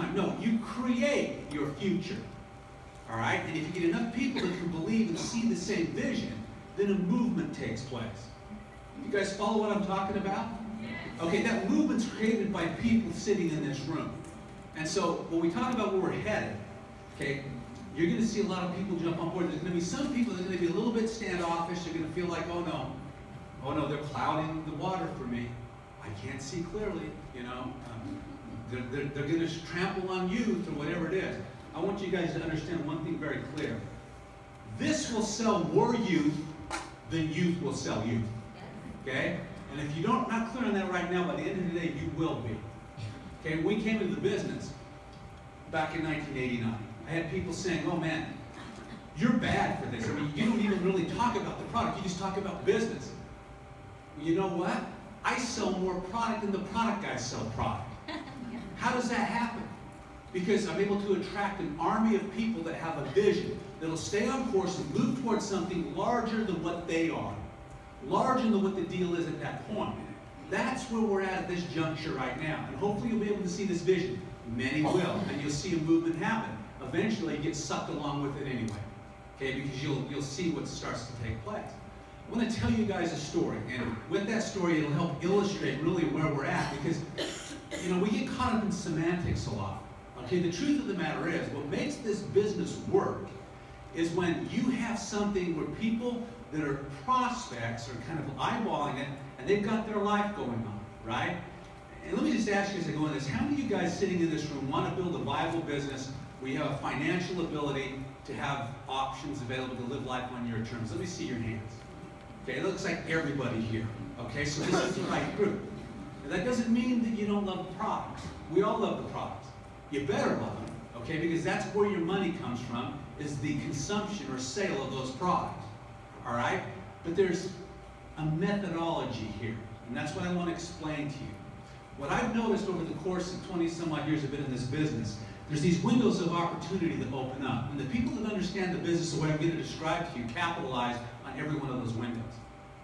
time. No, you create your future. All right? And if you get enough people that can believe and see the same vision, then a movement takes place. You guys follow what I'm talking about? Okay, that movement's created by people sitting in this room. And so when we talk about where we're headed, okay, you're going to see a lot of people jump on board. There's going to be some people that are going to be a little bit standoffish. They're going to feel like, oh no, they're clouding the water for me. I can't see clearly, you know. They're going to trample on youth or whatever it is. I want you guys to understand one thing very clear. This will sell more youth than youth will sell youth. Okay? And if you're not clear on that right now, by the end of the day, you will be. Okay? When we came into the business back in 1989, I had people saying, oh man, you're bad for this. I mean, you don't even really talk about the product. You just talk about business. Well, you know what? I sell more product than the product guys sell product. How does that happen? Because I'm able to attract an army of people that have a vision, that'll stay on course and move towards something larger than what they are. Larger than what the deal is at that point. That's where we're at this juncture right now. And hopefully you'll be able to see this vision. Many will. And you'll see a movement happen. Eventually you get sucked along with it anyway. Okay, because you'll see what starts to take place. I want to tell you guys a story. And with that story, it'll help illustrate really where we're at. Because, you know, we get caught up in semantics a lot. Okay, the truth of the matter is, what makes this business work is when you have something where people that are prospects are kind of eyeballing it, and they've got their life going on, right? And let me just ask you as I go into this, how many of you guys sitting in this room want to build a viable business where you have a financial ability to have options available to live life on your terms? Let me see your hands. Okay, it looks like everybody here. Okay, so this is the right group. And that doesn't mean that you don't love the products. We all love the products. You better love them, okay, because that's where your money comes from, is the consumption or sale of those products, all right? But there's a methodology here, and that's what I want to explain to you. What I've noticed over the course of 20-some-odd years I've been in this business, there's these windows of opportunity that open up, and the people that understand the business of what I'm going to describe to you capitalize on every one of those windows.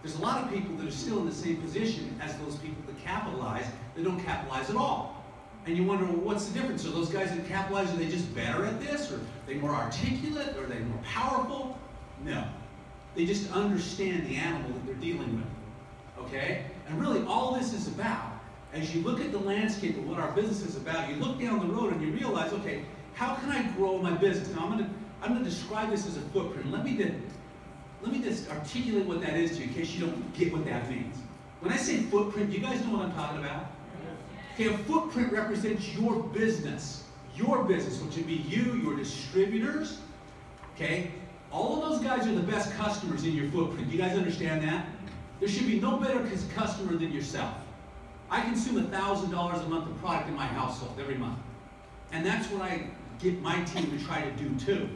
There's a lot of people that are still in the same position as those people that capitalize, that don't capitalize at all. And you wonder, well, what's the difference? Are those guys that capitalize, are they just better at this? Or are they more articulate? Or are they more powerful? No. They just understand the animal that they're dealing with. Okay? And really, all this is about, as you look at the landscape of what our business is about, you look down the road and you realize, okay, how can I grow my business? Now, I'm going to describe this as a footprint. Let me just articulate what that is to you in case you don't get what that means. When I say footprint, you guys know what I'm talking about? Okay, a footprint represents your business, which would be you, your distributors, okay? All of those guys are the best customers in your footprint. You guys understand that? There should be no better customer than yourself. I consume $1,000 a month of product in my household every month. And that's what I get my team to try to do too.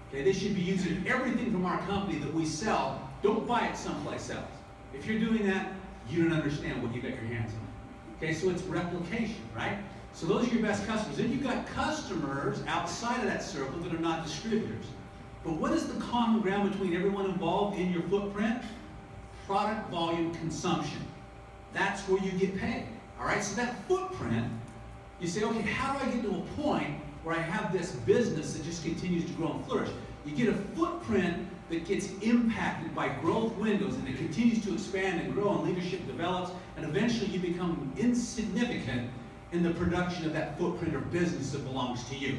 Okay, they should be using everything from our company that we sell. Don't buy it someplace else. If you're doing that, you don't understand what you got your hands on. Okay, so it's replication, right? So those are your best customers. Then you've got customers outside of that circle that are not distributors. But what is the common ground between everyone involved in your footprint? Product volume consumption. That's where you get paid. All right, so that footprint, you say, okay, how do I get to a point where I have this business that just continues to grow and flourish? You get a footprint that gets impacted by growth windows, and it continues to expand and grow, and leadership develops, and eventually you become insignificant in the production of that footprint or business that belongs to you.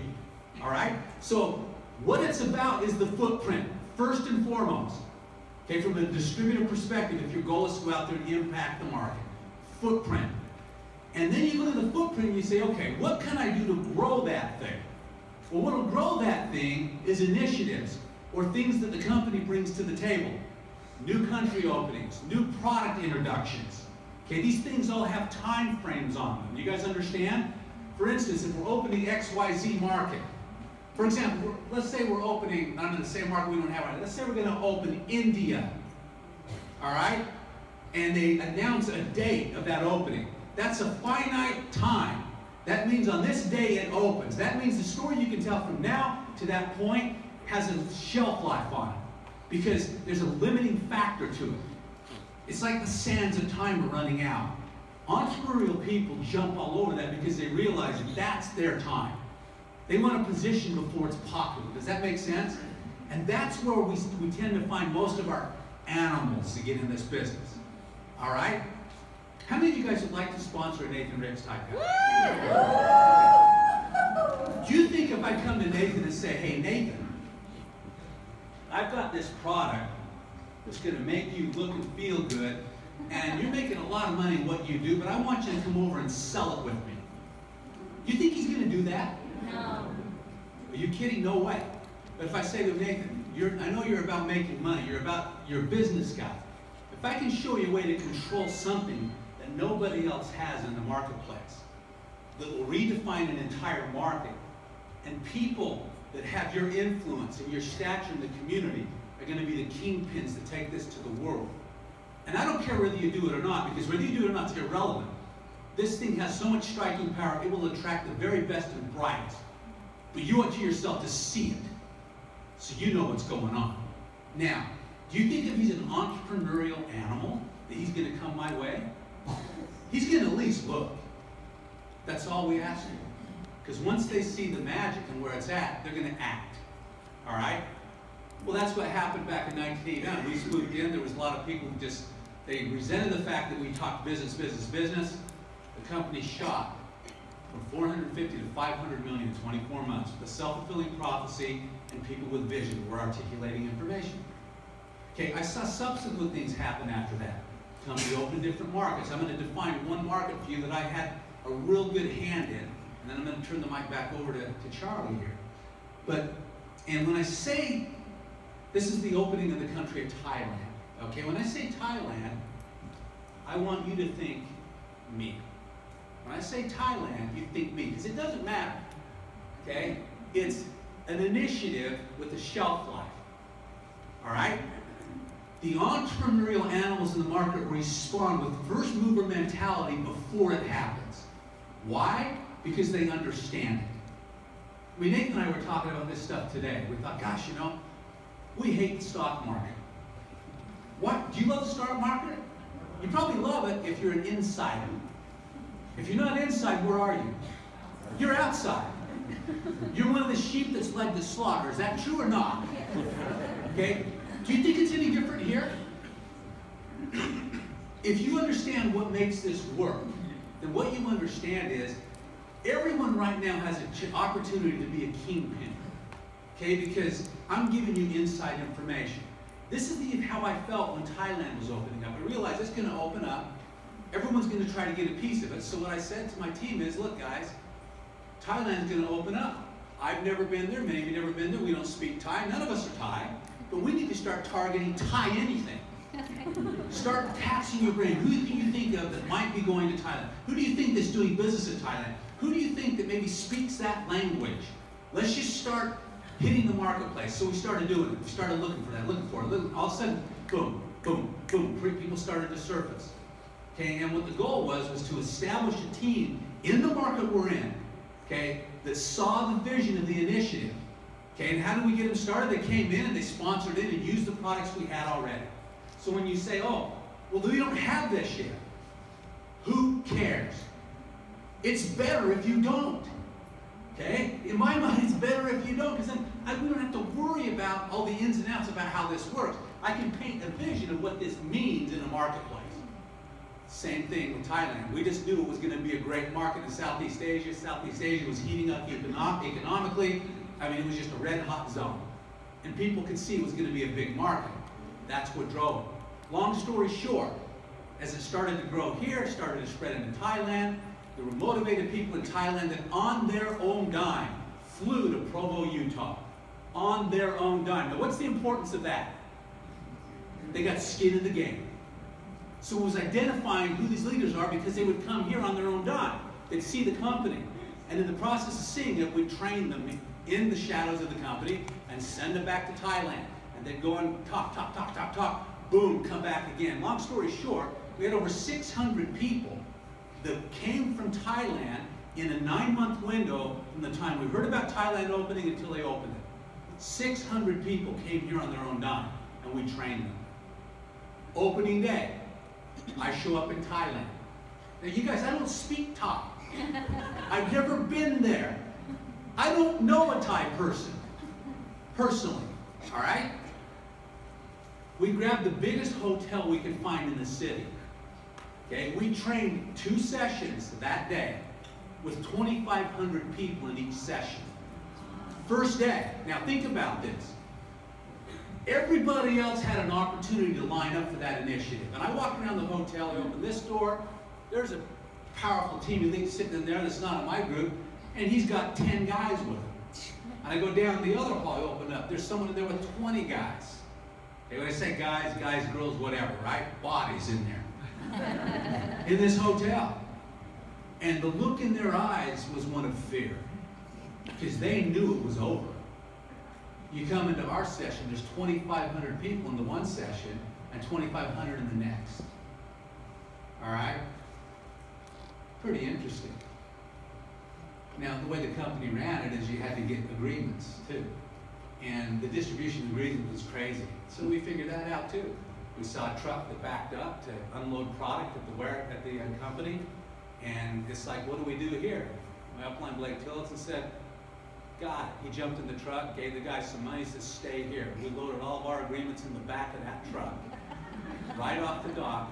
All right? So what it's about is the footprint, first and foremost. Okay, from a distributor perspective, if your goal is to go out there and impact the market, footprint. And then you look at the footprint and you say, okay, what can I do to grow that thing? Well, what will grow that thing is initiatives, or things that the company brings to the table. New country openings, new product introductions. Okay, these things all have time frames on them. You guys understand? For instance, if we're opening XYZ market, for example, let's say we're opening, I'm in the same market we don't have right now. Let's say we're going to open India. All right? And they announce a date of that opening. That's a finite time. That means on this day it opens. That means the story you can tell from now to that point has a shelf life on it, because there's a limiting factor to it. It's like the sands of time are running out. Entrepreneurial people jump all over that because they realize that that's their time. They want a position before it's popular. Does that make sense? And that's where we tend to find most of our animals to get in this business. All right? How many of you guys would like to sponsor a Nathan Ricks type guy? Do you think if I come to Nathan and say, hey, Nathan, I've got this product that's going to make you look and feel good, and you're making a lot of money in what you do, but I want you to come over and sell it with me. Do you think he's going to do that? No. Are you kidding? No way. But if I say to Nathan, I know you're about making money, you're a business guy. If I can show you a way to control something that nobody else has in the marketplace, that will redefine an entire market, and people that have your influence and your stature in the community are going to be the kingpins that take this to the world. And I don't care whether you do it or not, because whether you do it or not is irrelevant. This thing has so much striking power, it will attract the very best and brightest. But you owe it to yourself to see it, so you know what's going on. Now, do you think if he's an entrepreneurial animal, that he's going to come my way? He's going to at least look. That's all we ask him. Because once they see the magic and where it's at, they're going to act. All right? Well, that's what happened back in 1989. We swooped in. There was a lot of people who just, they resented the fact that we talked business, business, business. The company shot from 450 to 500 million in 24 months with a self-fulfilling prophecy and people with vision who were articulating information. Okay, I saw subsequent things happen after that. The company opened different markets. I'm going to define one market for you that I had a real good hand in, and then I'm going to turn the mic back over to Charlie here. And when I say, this is the opening of the country of Thailand. Okay, when I say Thailand, I want you to think me. When I say Thailand, you think me, because it doesn't matter. Okay, it's an initiative with a shelf life. All right. The entrepreneurial animals in the market respond with first mover mentality before it happens. Why? Because they understand it. I mean, Nathan and I were talking about this stuff today. We thought, gosh, you know, we hate the stock market. What? Do you love the stock market? You probably love it if you're an insider. If you're not inside, where are you? You're outside. You're one of the sheep that's led to slaughter. Is that true or not? Okay? Do you think it's any different here? If you understand what makes this work, then what you understand is everyone right now has an opportunity to be a kingpin. Okay? Because I'm giving you inside information. This is how I felt when Thailand was opening up. I realized it's going to open up. Everyone's going to try to get a piece of it. So what I said to my team is, look guys, Thailand's going to open up. I've never been there. Many of you have never been there. We don't speak Thai. None of us are Thai. But we need to start targeting Thai anything. Start taxing your brain. Who do you think of that might be going to Thailand? Who do you think that's doing business in Thailand? Who do you think that maybe speaks that language? Let's just start hitting the marketplace. So we started doing it. We started looking for that, looking for it. All of a sudden, boom, boom, boom, people started to surface. Okay, and what the goal was to establish a team in the market we're in, okay, that saw the vision of the initiative. Okay, and how did we get them started? They came in and they sponsored it and used the products we had already. So when you say, oh, well, we don't have this yet, who cares? It's better if you don't. Okay? In my mind, it's better if you don't, because then we don't have to worry about all the ins and outs about how this works. I can paint a vision of what this means in a marketplace. Same thing with Thailand. We just knew it was going to be a great market in Southeast Asia. Southeast Asia was heating up economically. I mean, it was just a red-hot zone. And people could see it was going to be a big market. That's what drove it. Long story short, as it started to grow here, it started to spread into Thailand. There were motivated people in Thailand that on their own dime flew to Provo, Utah. On their own dime. Now, what's the importance of that? They got skin in the game. So it was identifying who these leaders are because they would come here on their own dime. They'd see the company. And in the process of seeing it, we'd train them in the shadows of the company and send them back to Thailand. And they'd go and talk, boom, come back again. Long story short, we had over 600 people that came from Thailand in a 9-month window from the time we heard about Thailand opening until they opened it. 600 people came here on their own dime, and we trained them. Opening day, I show up in Thailand. Now you guys, I don't speak Thai. I've never been there. I don't know a Thai person, personally, all right? We grabbed the biggest hotel we could find in the city. Okay, we trained 2 sessions that day with 2,500 people in each session. First day. Now think about this. Everybody else had an opportunity to line up for that initiative. And I walked around the hotel, I opened this door, there's a powerful team lead sitting in there that's not in my group, and he's got 10 guys with him. And I go down the other hall, I open up, there's someone in there with 20 guys. Okay, when I say guys, girls, whatever, right? Bodies in there. In this hotel. And the look in their eyes was one of fear. Because they knew it was over. You come into our session, there's 2,500 people in the one session and 2,500 in the next. All right? Pretty interesting. Now, the way the company ran it is you had to get agreements, too. And the distribution agreement was crazy. So we figured that out, too. We saw a truck that backed up to unload product at the company. And it's like, what do we do here? My upline Blake Tillotson said, got it. He jumped in the truck, gave the guy some money, said, stay here. We loaded all of our agreements in the back of that truck, right off the dock,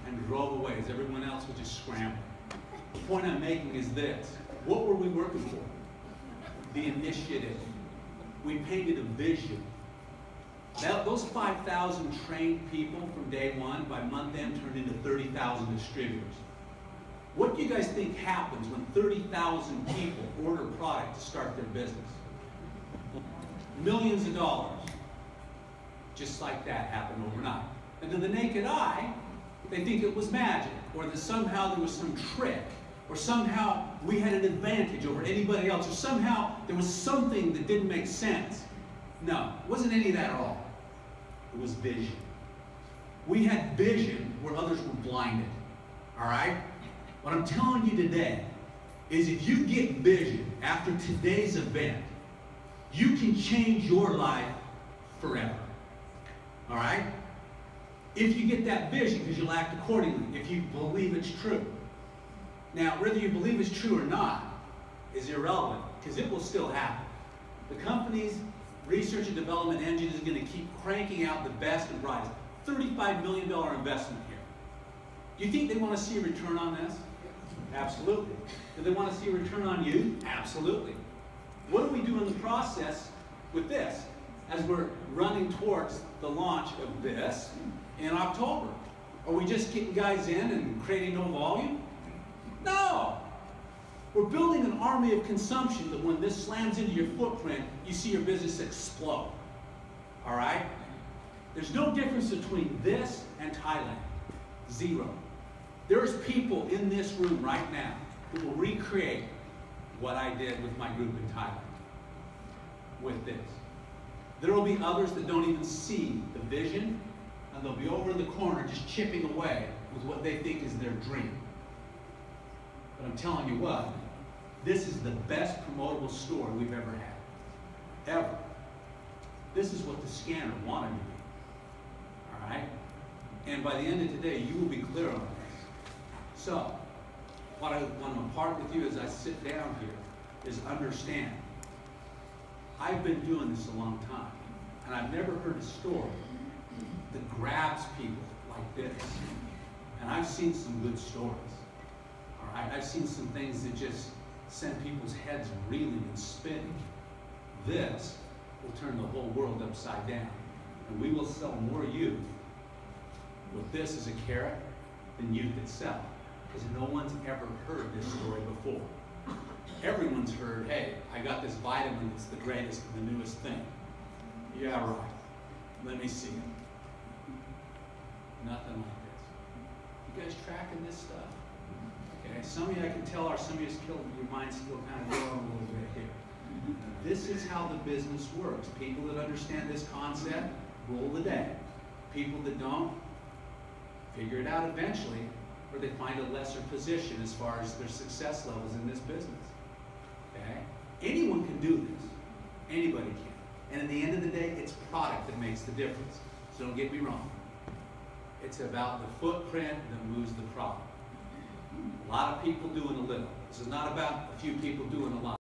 and drove away as everyone else was just scrambling. The point I'm making is this. What were we working for? The initiative. We painted a vision. Those 5,000 trained people from day one, by month end, turned into 30,000 distributors. What do you guys think happens when 30,000 people order product to start their business? Millions of dollars. Just like that happened overnight. And to the naked eye, they think it was magic, or that somehow there was some trick, or somehow we had an advantage over anybody else, or somehow there was something that didn't make sense. No, it wasn't any of that at all. It was vision. We had vision where others were blinded. All right? What I'm telling you today is if you get vision after today's event, you can change your life forever. All right? If you get that vision, because you'll act accordingly, if you believe it's true. Now, whether you believe it's true or not is irrelevant, because it will still happen. The company's research and development engine is going to keep cranking out the best and brightest. $35 million investment here. Do you think they want to see a return on this? Absolutely. Do they want to see a return on you? Absolutely. What do we do in the process with this as we're running towards the launch of this in October? Are we just getting guys in and creating no volume? No. We're building an army of consumption that when this slams into your footprint, you see your business explode. All right? There's no difference between this and Thailand. Zero. There's people in this room right now who will recreate what I did with my group in Thailand with this. There will be others that don't even see the vision, and they'll be over in the corner just chipping away with what they think is their dream. But I'm telling you what, this is the best promotable story we've ever had. Ever. This is what the scanner wanted to be. All right? And by the end of today, you will be clear on this. So, what I want to impart with you as I sit down here is understand. I've been doing this a long time, and I've never heard a story that grabs people like this. And I've seen some good stories. All right? I've seen some things that just send people's heads reeling and spinning. This will turn the whole world upside down. And we will sell more youth with this as a carrot than youth itself. Because no one's ever heard this story before. Everyone's heard, hey, I got this vitamin that's the greatest and the newest thing. Yeah, right. Let me see it. Nothing like this. You guys tracking this stuff? Okay, some of you I can tell are some of you still, your mind's still kind of going a little bit here. This is how the business works. People that understand this concept rule the day. People that don't figure it out eventually, or they find a lesser position as far as their success levels in this business. Okay? Anyone can do this. Anybody can. And at the end of the day, it's product that makes the difference. So don't get me wrong. It's about the footprint that moves the product. A lot of people doing a little. This is not about a few people doing a lot.